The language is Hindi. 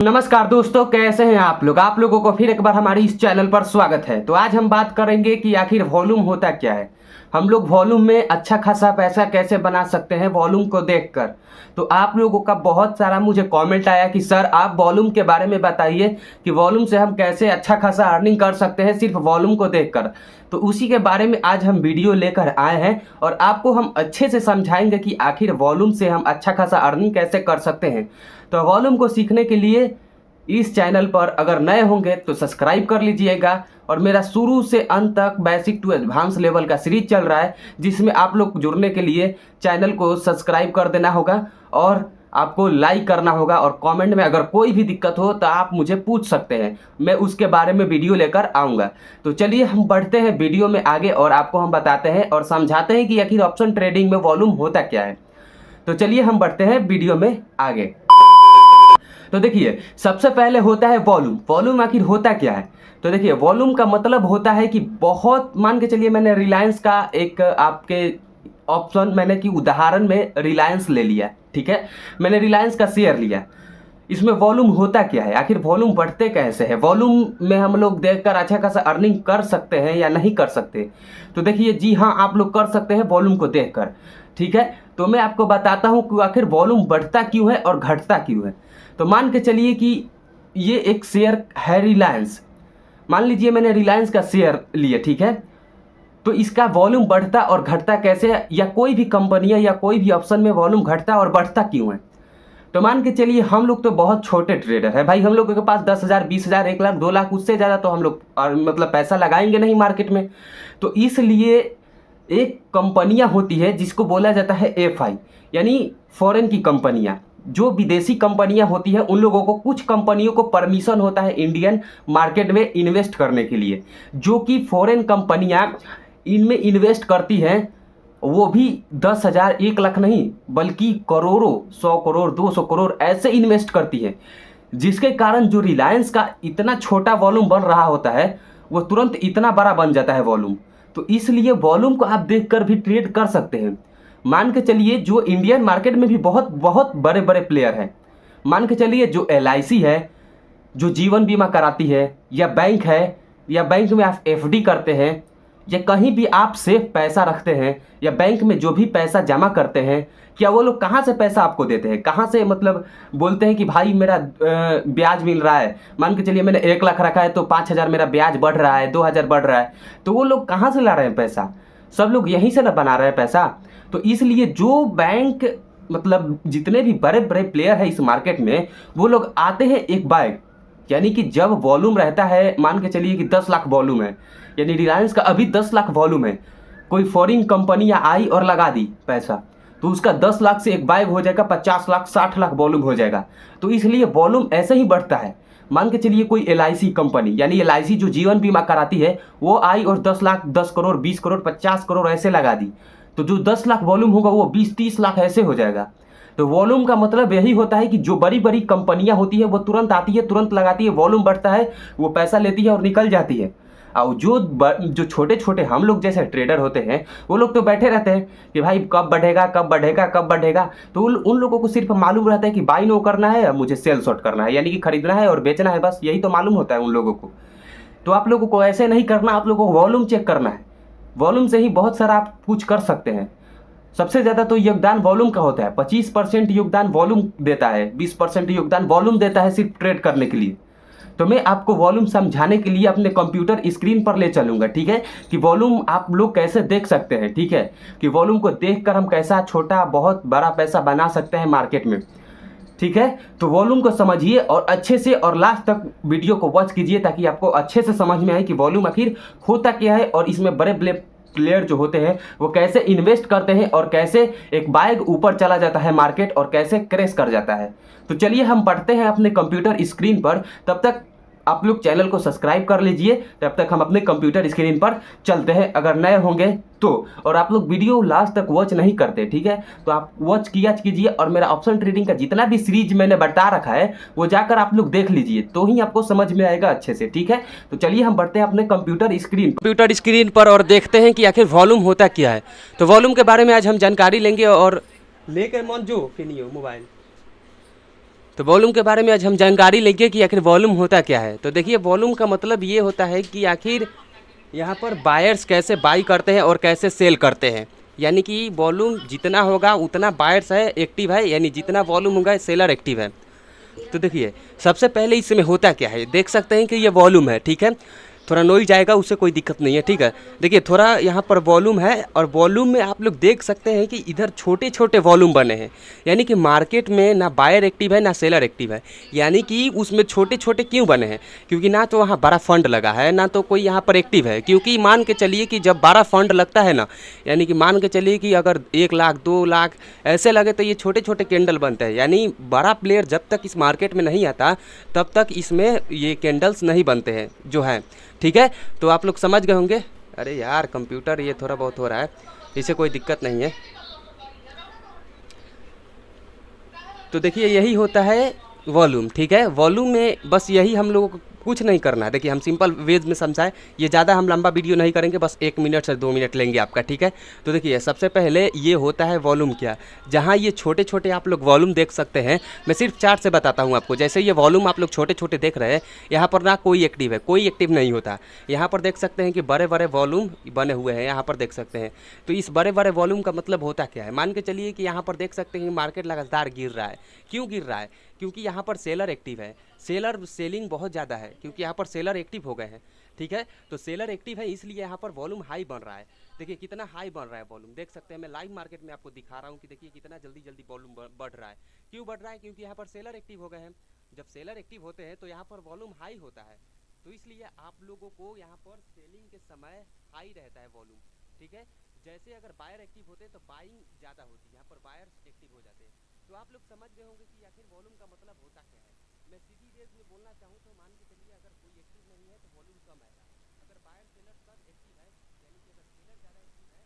नमस्कार दोस्तों, कैसे हैं आप लोग। आप लोगों को फिर एक बार हमारी इस चैनल पर स्वागत है। तो आज हम बात करेंगे कि आखिर वॉल्यूम होता क्या है। हम लोग वॉल्यूम में अच्छा खासा पैसा कैसे बना सकते हैं वॉल्यूम को देखकर। तो आप लोगों का बहुत सारा मुझे कमेंट आया कि सर आप वॉल्यूम के बारे में बताइए कि वॉल्यूम से हम कैसे अच्छा खासा अर्निंग कर सकते हैं सिर्फ वॉल्यूम को देखकर। तो उसी के बारे में आज हम वीडियो लेकर आए हैं और आपको हम अच्छे से समझाएंगे कि आखिर वॉल्यूम से हम अच्छा खासा अर्निंग कैसे कर सकते हैं। तो वॉल्यूम को सीखने के लिए इस चैनल पर अगर नए होंगे तो सब्सक्राइब कर लीजिएगा। और मेरा शुरू से अंत तक बेसिक टू एडवांस लेवल का सीरीज चल रहा है, जिसमें आप लोग जुड़ने के लिए चैनल को सब्सक्राइब कर देना होगा और आपको लाइक करना होगा। और कमेंट में अगर कोई भी दिक्कत हो तो आप मुझे पूछ सकते हैं, मैं उसके बारे में वीडियो लेकर आऊँगा। तो चलिए हम बढ़ते हैं वीडियो में आगे और आपको हम बताते हैं और समझाते हैं कि आखिर ऑप्शन ट्रेडिंग में वॉल्यूम होता क्या है। तो चलिए हम बढ़ते हैं वीडियो में आगे। तो देखिए, सबसे पहले होता है वॉल्यूम। वॉल्यूम आखिर होता क्या है। तो देखिए, वॉल्यूम का मतलब होता है कि बहुत, मान के चलिए मैंने रिलायंस का एक आपके ऑप्शन, मैंने कि उदाहरण में रिलायंस ले लिया, ठीक है। मैंने रिलायंस का शेयर लिया। इसमें वॉल्यूम होता क्या है, आखिर वॉल्यूम बढ़ते कैसे हैं, वॉल्यूम में हम लोग देखकर अच्छा खासा अर्निंग कर सकते हैं या नहीं कर सकते। तो देखिए, जी हाँ, आप लोग कर सकते हैं वॉल्यूम को देखकर, ठीक है। तो मैं आपको बताता हूँ कि आखिर वॉल्यूम बढ़ता क्यों है और घटता क्यों है। तो मान के चलिए कि ये एक शेयर है रिलायंस। मान लीजिए मैंने रिलायंस का शेयर लिया, ठीक है। तो इसका वॉल्यूम बढ़ता और घटता कैसे है, या कोई भी कंपनियां या कोई भी ऑप्शन में वॉल्यूम घटता और बढ़ता क्यों है। तो मान के चलिए हम लोग तो बहुत छोटे ट्रेडर है भाई, हम लोग के पास 10,000, 20,000, 1 लाख, 2 लाख, उससे ज़्यादा तो हम लोग मतलब पैसा लगाएंगे नहीं मार्केट में। तो इसलिए एक कंपनियां होती है जिसको बोला जाता है एफआई, यानी फॉरेन की कंपनियां। जो विदेशी कंपनियां होती हैं उन लोगों को, कुछ कंपनियों को परमिशन होता है इंडियन मार्केट में इन्वेस्ट करने के लिए। जो कि फॉरेन कंपनियां इनमें इन्वेस्ट करती हैं, वो भी 10,000, 1 लाख नहीं बल्कि करोड़ों, 100 करोड़, 200 करोड़ ऐसे इन्वेस्ट करती है। जिसके कारण जो रिलायंस का इतना छोटा वॉल्यूम बन रहा होता है वो तुरंत इतना बड़ा बन जाता है वॉल्यूम। तो इसलिए वॉल्यूम को आप देखकर भी ट्रेड कर सकते हैं। मान के चलिए जो इंडियन मार्केट में भी बहुत बहुत बड़े बड़े प्लेयर हैं। मान के चलिए जो एलआईसी है, जो जीवन बीमा कराती है, या बैंक है, या बैंक में आप एफडी करते हैं, या कहीं भी आप सेफ पैसा रखते हैं, या बैंक में जो भी पैसा जमा करते हैं, क्या वो लोग कहाँ से पैसा आपको देते हैं, कहाँ से मतलब बोलते हैं कि भाई मेरा ब्याज मिल रहा है। मान के चलिए मैंने 1 लाख रखा है तो 5,000 मेरा ब्याज बढ़ रहा है, 2,000 बढ़ रहा है। तो वो लोग कहाँ से ला रहे हैं पैसा, सब लोग यहीं से ना बना रहे हैं पैसा। तो इसलिए जो बैंक, मतलब जितने भी बड़े बड़े प्लेयर हैं इस मार्केट में, वो लोग आते हैं एक बाइक, यानी कि जब वॉल्यूम रहता है, मान के चलिए कि 10 लाख वॉल्यूम है, यानी रिलायंस का अभी 10 लाख वॉल्यूम है। कोई फॉरेन कंपनी आई और लगा दी पैसा, तो उसका 10 लाख से एक बाइक हो जाएगा 50 लाख, 60 लाख वॉल्यूम हो जाएगा। तो इसलिए वॉल्यूम ऐसे ही बढ़ता है। मान के चलिए कोई एलआईसी कंपनी, यानी एलआईसी जो जीवन बीमा कराती है, वो आई और 10 लाख, 10 करोड़, 20 करोड़, 50 करोड़ ऐसे लगा दी। तो जो 10 लाख वॉल्यूम होगा वो 20-30 लाख ऐसे हो जाएगा। तो वॉल्यूम का मतलब यही होता है कि जो बड़ी बड़ी कंपनियां होती है वो तुरंत आती है, तुरंत लगाती है, वॉल्यूम बढ़ता है, वो पैसा लेती है और निकल जाती है। और जो छोटे छोटे हम लोग जैसे ट्रेडर होते हैं, वो लोग तो बैठे रहते हैं कि भाई कब बढ़ेगा, कब बढ़ेगा, कब बढ़ेगा। तो उन लोगों को सिर्फ मालूम रहता है कि बाई नो करना है, मुझे सेल शॉर्ट करना है, यानी कि खरीदना है और बेचना है, बस यही तो मालूम होता है उन लोगों को। तो आप लोगों को ऐसे नहीं करना, आप लोगों को वॉल्यूम चेक करना है। वॉल्यूम से ही बहुत सारा आप कुछ कर सकते हैं। सबसे ज़्यादा तो योगदान वॉल्यूम का होता है, 25% योगदान वॉल्यूम देता है, 20% योगदान वॉल्यूम देता है सिर्फ ट्रेड करने के लिए। तो मैं आपको वॉल्यूम समझाने के लिए अपने कंप्यूटर स्क्रीन पर ले चलूंगा, ठीक है, कि वॉल्यूम आप लोग कैसे देख सकते हैं, ठीक है, कि वॉल्यूम को देखकर हम कैसा छोटा बहुत बड़ा पैसा बना सकते हैं मार्केट में, ठीक है। तो वॉल्यूम को समझिए और अच्छे से, और लास्ट तक वीडियो को वॉच कीजिए ताकि आपको अच्छे से समझ में आए कि वॉल्यूम आखिर होता क्या है और इसमें बड़े बड़े प्लेयर जो होते हैं वो कैसे इन्वेस्ट करते हैं और कैसे एक बाइक ऊपर चला जाता है मार्केट और कैसे क्रैश कर जाता है। तो चलिए हम बढ़ते हैं अपने कंप्यूटर स्क्रीन पर। तब तक आप लोग चैनल को सब्सक्राइब कर लीजिए, तब तक हम अपने कंप्यूटर स्क्रीन पर चलते हैं अगर नए होंगे तो। और आप लोग वीडियो लास्ट तक वॉच नहीं करते, ठीक है, तो आप वॉच किया कीजिए। और मेरा ऑप्शन ट्रेडिंग का जितना भी सीरीज मैंने बता रखा है वो जाकर आप लोग देख लीजिए, तो ही आपको समझ में आएगा अच्छे से, ठीक है। तो चलिए हम बढ़ते हैं अपने कंप्यूटर स्क्रीन पर और देखते हैं कि आखिर वॉल्यूम होता क्या है। तो वॉल्यूम के बारे में आज हम जानकारी लेंगे और लेकर मन जो फिनियो मोबाइल। तो वॉल्यूम के बारे में आज हम जानकारी लेंगे कि आखिर वॉल्यूम होता क्या है। तो देखिए वॉल्यूम का मतलब ये होता है कि आखिर यहाँ पर बायर्स कैसे बाई करते हैं और कैसे सेल करते हैं। यानी कि वॉल्यूम जितना होगा उतना बायर्स है एक्टिव है, यानी जितना वॉल्यूम होगा सेलर एक्टिव है। तो देखिए सबसे पहले इसमें होता क्या है, देख सकते हैं कि ये वॉल्यूम है, ठीक है। थोड़ा नॉइज जाएगा, उससे कोई दिक्कत नहीं है, ठीक है। देखिए थोड़ा यहाँ पर वॉल्यूम है और वॉल्यूम में आप लोग देख सकते हैं कि इधर छोटे छोटे वॉल्यूम बने हैं। यानी कि मार्केट में ना बायर एक्टिव है ना सेलर एक्टिव है। यानी कि उसमें छोटे छोटे क्यों बने हैं, क्योंकि ना तो वहाँ बड़ा फंड लगा है ना तो कोई यहाँ पर एक्टिव है। क्योंकि मान के चलिए कि जब बड़ा फंड लगता है ना, यानी कि मान के चलिए कि अगर 1 लाख 2 लाख ऐसे लगे तो ये छोटे छोटे कैंडल बनते हैं। यानी बड़ा प्लेयर जब तक इस मार्केट में नहीं आता तब तक इसमें ये कैंडल्स नहीं बनते हैं जो हैं, ठीक है। तो आप लोग समझ गए होंगे। अरे यार कंप्यूटर ये थोड़ा बहुत हो रहा है, इसे कोई दिक्कत नहीं है। तो देखिए यही होता है वॉल्यूम, ठीक है। वॉल्यूम में बस यही हम लोगों को कुछ नहीं करना है। देखिए हम सिंपल वेज में समझाएं, ये ज़्यादा हम लंबा वीडियो नहीं करेंगे, बस 1 मिनट से 2 मिनट लेंगे आपका, ठीक है। तो देखिए सबसे पहले ये होता है वॉल्यूम क्या, जहाँ ये छोटे छोटे आप लोग वॉल्यूम देख सकते हैं। मैं सिर्फ चार्ट से बताता हूँ आपको। जैसे ये वॉल्यूम आप लोग छोटे छोटे देख रहे हैं, यहाँ पर ना कोई एक्टिव है, कोई एक्टिव नहीं होता। यहाँ पर देख सकते हैं कि बड़े बड़े वॉल्यूम बने हुए हैं, यहाँ पर देख सकते हैं। तो इस बड़े बड़े वॉल्यूम का मतलब होता क्या है, मान के चलिए कि यहाँ पर देख सकते हैं कि मार्केट लगातार गिर रहा है। क्यों गिर रहा है, क्योंकि यहाँ पर सेलर एक्टिव है, सेलर सेलिंग बहुत ज़्यादा है, क्योंकि यहाँ पर सेलर एक्टिव हो गए हैं, ठीक है। तो सेलर एक्टिव है इसलिए यहाँ पर वॉल्यूम हाई बन रहा है। देखिए कितना हाई बन रहा है वॉल्यूम, देख सकते हैं। मैं लाइव मार्केट में आपको दिखा रहा हूँ कि देखिए कितना जल्दी जल्दी वॉल्यूम बढ़ रहा है। क्यों बढ़ रहा है, क्योंकि यहाँ पर सेलर एक्टिव हो गए हैं। जब सेलर एक्टिव होते हैं तो यहाँ पर वॉल्यूम हाई होता है। तो इसलिए आप लोगों को यहाँ पर सेलिंग के समय हाई रहता है वॉल्यूम, ठीक है। जैसे अगर बायर एक्टिव होते हैं तो बाइंग ज़्यादा होती है, यहाँ पर बायर्स एक्टिव हो जाते हैं। तो आप लोग समझ गए होंगे कि आखिर वॉल्यूम का मतलब होता क्या है। मैं सीधी रेंज में बोलना चाहूँ तो मान के चलिए अगर कोई एक्टिव नहीं है तो वॉल्यूम कम आएगा। अगर बायर सेलर सब एक्टिव है, यानी कि अगर सेलर ज़्यादा एक्टिव है